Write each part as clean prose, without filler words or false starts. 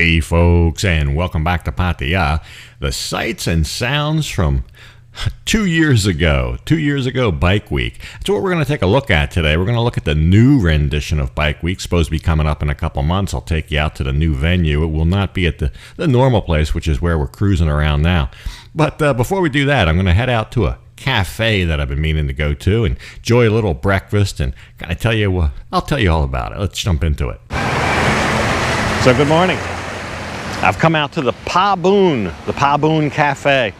Hey folks, and welcome back to Pattaya. The sights and sounds from 2 years ago. 2 years ago, Bike Week. That's what we're going to take a look at today. We're going to look at the new rendition of Bike Week. Supposed to be coming up in a couple months. I'll take you out to the new venue. It will not be at the normal place, which is where we're cruising around now. But before we do that, I'm going to head out to a cafe that I've been meaning to go to and enjoy a little breakfast and kind of tell you, I'll tell you all about it. Let's jump into it. So good morning. I've come out to the Pattaya Cafe.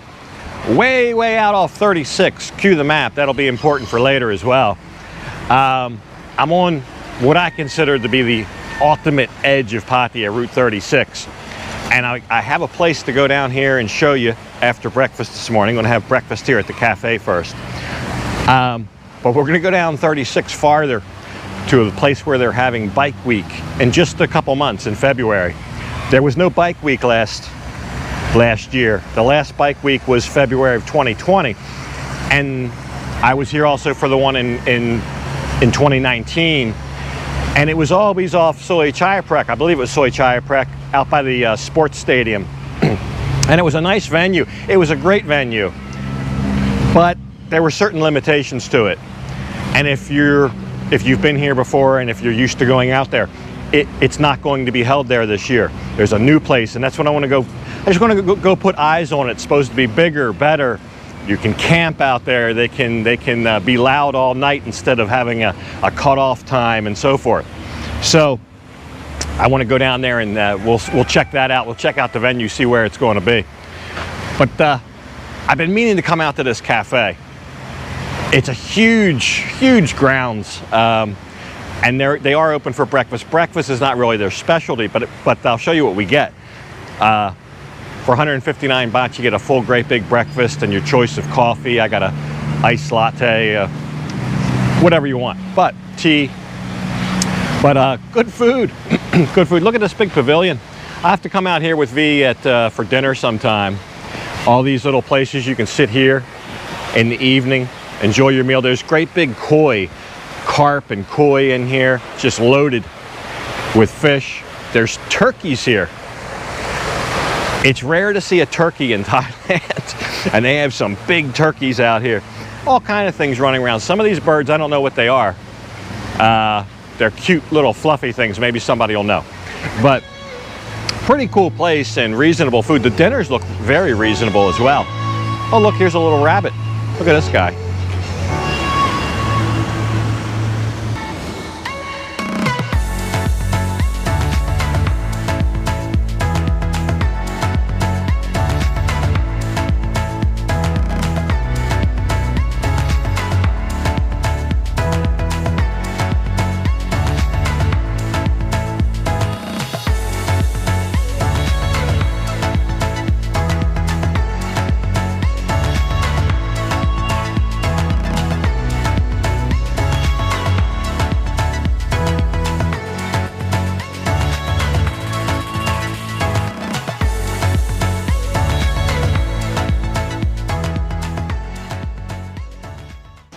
Way out off 36. Cue the map. That'll be important for later as well. I'm on what I consider to be the ultimate edge of Pattaya, Route 36. And I have a place to go down here and show you after breakfast this morning. I'm going to have breakfast here at the cafe first. But we're going to go down 36 farther to the place where they're having Bike Week in just a couple months in February. There was no Bike Week last year. The last Bike Week was February of 2020, and I was here also for the one in 2019, and it was always off Soy Chiaprek. I believe it was Soy Chiaprek, out by the sports stadium. And it was a nice venue. It was a great venue, but there were certain limitations to it. And if you've been here before and if you're used to going out there, it's not going to be held there this year. There's a new place, and that's what I want to go. I just want to go put eyes on it. It's supposed to be bigger, better. You can camp out there. They can be loud all night instead of having a cutoff time and so forth. So I want to go down there and we'll check that out. We'll check out the venue, see where it's going to be. But I've been meaning to come out to this cafe. It's a huge grounds. And they are open for breakfast. Breakfast is not really their specialty, but I'll show you what we get. For 159 baht, you get a full great big breakfast and your choice of coffee. I got a iced latte, whatever you want, but tea. But good food, good food. Look at this big pavilion. I have to come out here with V for dinner sometime. All these little places you can sit here in the evening, enjoy your meal. There's great big carp and koi in here, just loaded with fish. There's turkeys here. It's rare to see a turkey in Thailand, and they have some big turkeys out here. All kind of things running around. Some of these birds, I don't know what they are. They're cute little fluffy things. Maybe somebody will know. But pretty cool place and reasonable food. The dinners look very reasonable as well. Oh, look, here's a little rabbit. Look at this guy.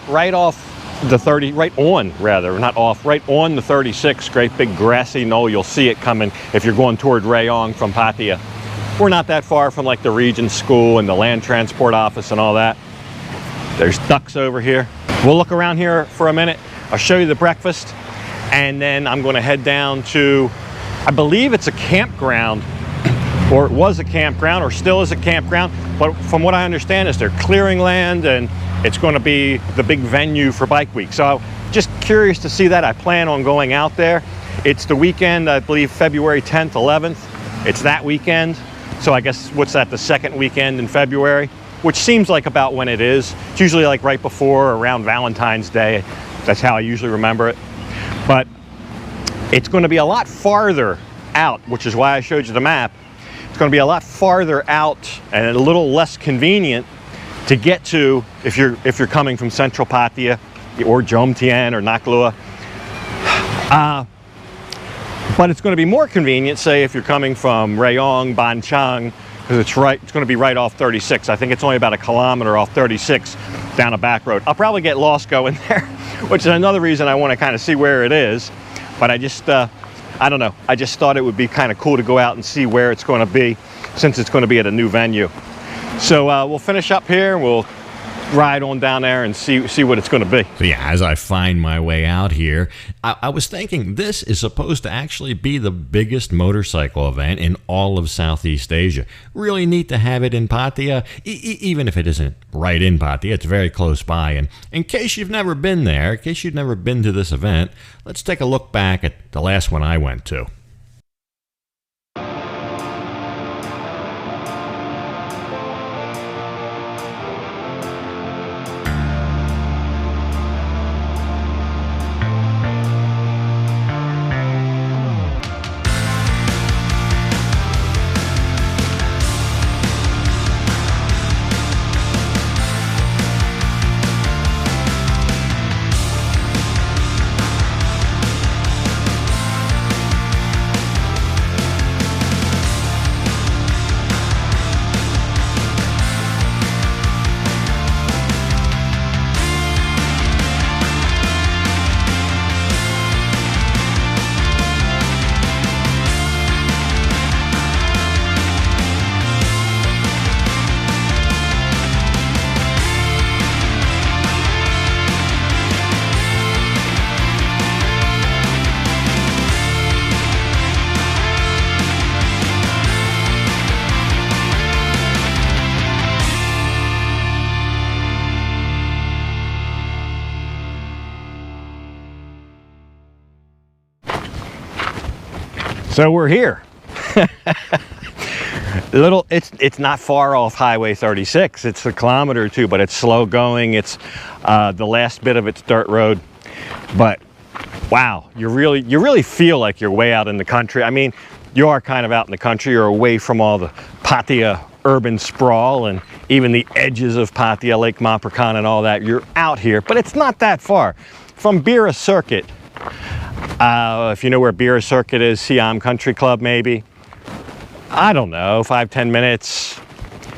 Right off the 30, right on the 36, great big grassy knoll. You'll see it coming if you're going toward Rayong from Pattaya. We're not that far from like the Regent School and the Land Transport Office and all that. There's ducks over here. We'll look around here for a minute. I'll show you the breakfast, and then I'm going to head down to, I believe it's a campground, or it was a campground, or still is a campground. But from what I understand is they're clearing land, and it's going to be the big venue for Bike Week. So I'm just curious to see that. I plan on going out there. It's the weekend, I believe February 10th, 11th. It's that weekend. So I guess, what's that, the second weekend in February? Which seems like about when it is. It's usually like right before or around Valentine's Day. That's how I usually remember it. But it's going to be a lot farther out, which is why I showed you the map. It's going to be a lot farther out and a little less convenient to get to if you're coming from Central Pattaya or Jomtien or Naklua. But it's going to be more convenient, say, if you're coming from Rayong, Ban Chang, because it's going to be right off 36. I think it's only about a kilometer off 36 down a back road. I'll probably get lost going there, which is another reason I want to kind of see where it is. But I I don't know. I just thought it would be kind of cool to go out and see where it's going to be, since it's going to be at a new venue. So we'll finish up here, and we'll ride on down there and see what it's going to be. So yeah, as I find my way out here, I was thinking this is supposed to actually be the biggest motorcycle event in all of Southeast Asia. Really neat to have it in Pattaya, even if it isn't right in Pattaya. It's very close by. And in case you've never been there, in case you've never been to this event, let's take a look back at the last one I went to. So we're here. It's not far off Highway 36. It's a kilometer or two, but it's slow going. It's the last bit of it's dirt road. But wow, you really feel like you're way out in the country. I mean, you are kind of out in the country. You're away from all the Pattaya urban sprawl and even the edges of Pattaya, Lake Maprakan and all that. You're out here, but it's not that far. From Burapha Circuit, if you know where Burapha Circuit is, Siam Country Club maybe, I don't know, 5-10 minutes.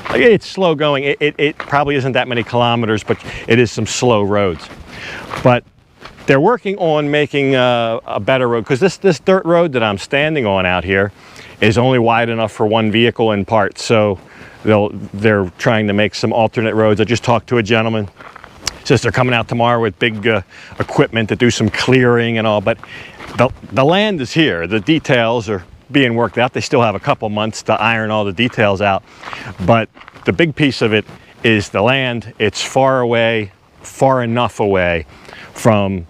It's slow going. It probably isn't that many kilometers, but it is some slow roads. But they're working on making a better road, because this dirt road that I'm standing on out here is only wide enough for one vehicle in parts. So they're trying to make some alternate roads. I just talked to a gentleman. Says they're coming out tomorrow with big equipment to do some clearing and all. But the land is here. The details are being worked out. They still have a couple months to iron all the details out. But the big piece of it is the land. It's far away, far enough away from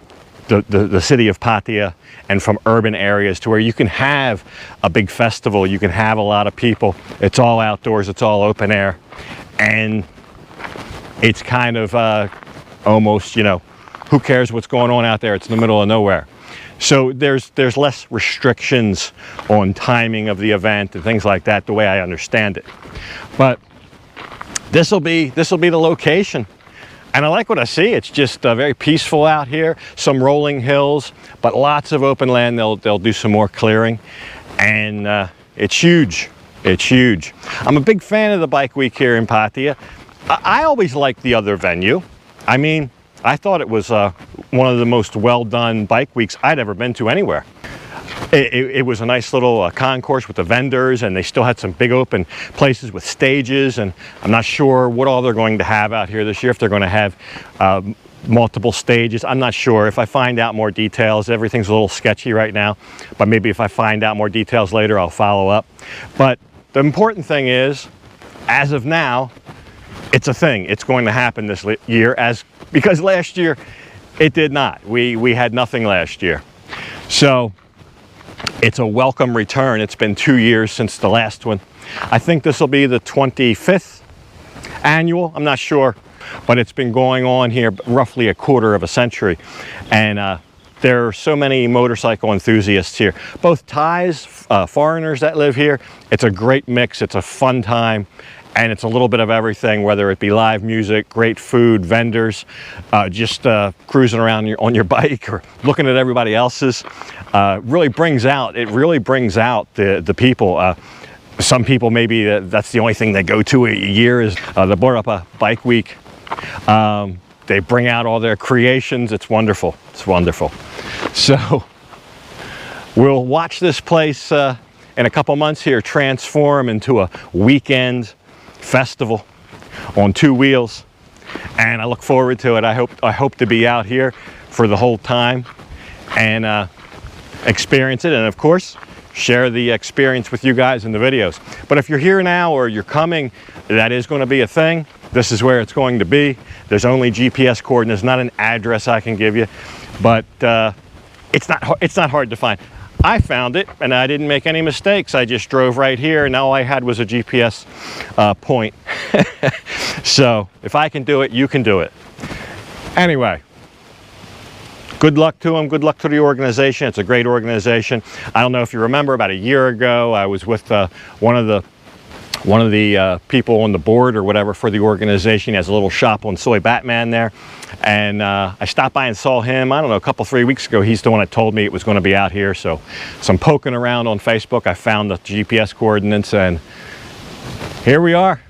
the city of Pattaya and from urban areas to where you can have a big festival. You can have a lot of people. It's all outdoors. It's all open air. And it's kind of almost, you know, who cares what's going on out there? It's in the middle of nowhere. So there's less restrictions on timing of the event and things like that, the way I understand it. But this will be the location. And I like what I see. It's just very peaceful out here, some rolling hills, but lots of open land. They'll do some more clearing, and it's huge. It's huge. I'm a big fan of the bike week here in Pattaya. I always liked the other venue. I mean, I thought it was one of the most well-done bike weeks I'd ever been to anywhere. It was a nice little concourse with the vendors, and they still had some big open places with stages, and I'm not sure what all they're going to have out here this year, if they're going to have multiple stages. I'm not sure. If I find out more details, everything's a little sketchy right now, but maybe if I find out more details later, I'll follow up. But the important thing is, as of now, it's a thing. It's going to happen this year, because last year it did not. We had nothing last year. So it's a welcome return. It's been 2 years since the last one. I think this will be the 25th annual. I'm not sure, but it's been going on here roughly a quarter of a century. And there are so many motorcycle enthusiasts here, both Thais, foreigners that live here. It's a great mix. It's a fun time. And it's a little bit of everything, whether it be live music, great food, vendors, just cruising around on your bike or looking at everybody else's. It really brings out the people. Some people, maybe that's the only thing they go to a year is the Burapha Bike Week. They bring out all their creations. It's wonderful. It's wonderful. So we'll watch this place in a couple months here transform into a weekend festival on 2 wheels, and I look forward to it. I hope to be out here for the whole time and experience it, and of course share the experience with you guys in the videos. But if you're here now or you're coming, that is going to be a thing. This is where it's going to be. There's only GPS coordinates, not an address I can give you, but it's not hard to find. I found it and I didn't make any mistakes. I just drove right here and all I had was a GPS point. So if I can do it, you can do it. Anyway, good luck to them. Good luck to the organization. It's a great organization. I don't know if you remember, about a year ago, I was with one of the people on the board or whatever for the organization. He has a little shop on Soy Batman there. And I stopped by and saw him, I don't know, a couple, 3 weeks ago. He's the one that told me it was going to be out here. So I'm poking around on Facebook. I found the GPS coordinates and here we are,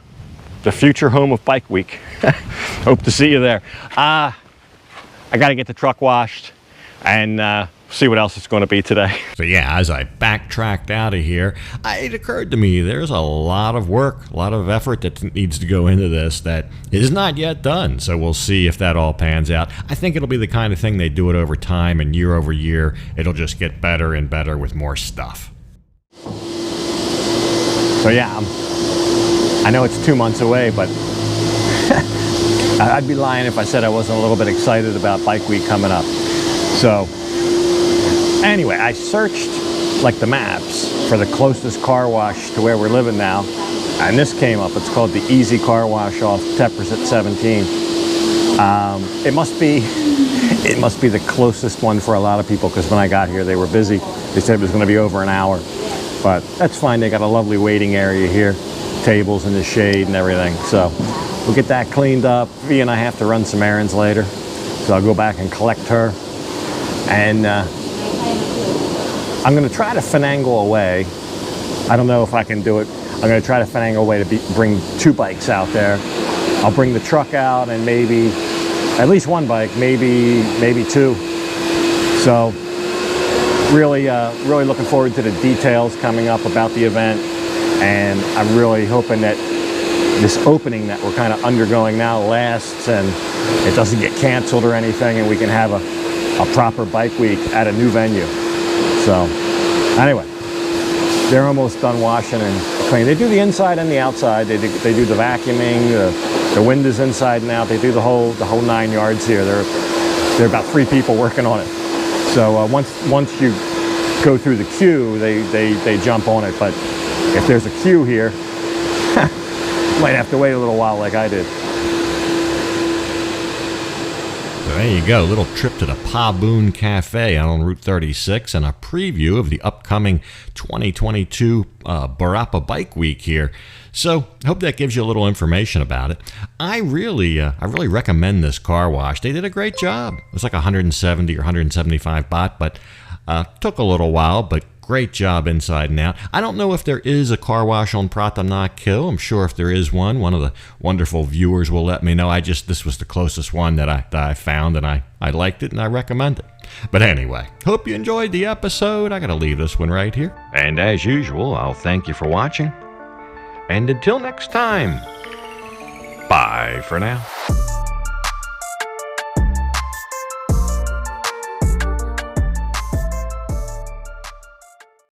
the future home of Bike Week. Hope to see you there. I got to get the truck washed and see what else it's going to be today. So yeah, as I backtracked out of here, it occurred to me there's a lot of work, a lot of effort that needs to go into this that is not yet done. So we'll see if that all pans out. I think it'll be the kind of thing they do it over time, and year over year, it'll just get better and better with more stuff. So yeah, I know it's 2 months away, but I'd be lying if I said I wasn't a little bit excited about Bike Week coming up. So anyway, I searched like the maps for the closest car wash to where we're living now, and this came up. It's called the Easy Car Wash off Teppers at 17. It must be the closest one for a lot of people, because when I got here they were busy. They said it was going to be over an hour, but that's fine. They got a lovely waiting area here, tables in the shade and everything. So we'll get that cleaned up. V and I have to run some errands later, so I'll go back and collect her. And I'm going to try to finagle a way. I don't know if I can do it. I'm going to try to finagle a way to bring 2 bikes out there. I'll bring the truck out and maybe at least 1 bike, maybe 2. So really looking forward to the details coming up about the event. And I'm really hoping that this opening that we're kind of undergoing now lasts and it doesn't get canceled or anything, and we can have a proper Bike Week at a new venue. So anyway, they're almost done washing and cleaning. They do the inside and the outside. They do the vacuuming, the windows inside and out. They do the whole 9 yards here. There are about 3 people working on it. So once you go through the queue, they jump on it. But if there's a queue here, might have to wait a little while like I did. So there you go, a little trip to the Pattaya Cafe out on Route 36 and a preview of the upcoming 2022 Burapha Bike Week here. So I hope that gives you a little information about it. I really recommend this car wash. They did a great job. It was like 170 or 175 baht, but took a little while, but great job inside and out. I don't know if there is a car wash on Pattaya Cafe. I'm sure if there is one of the wonderful viewers will let me know. This was the closest one that I found, and I liked it and I recommend it. But anyway, hope you enjoyed the episode. I gotta leave this one right here. And as usual, I'll thank you for watching. And until next time, bye for now.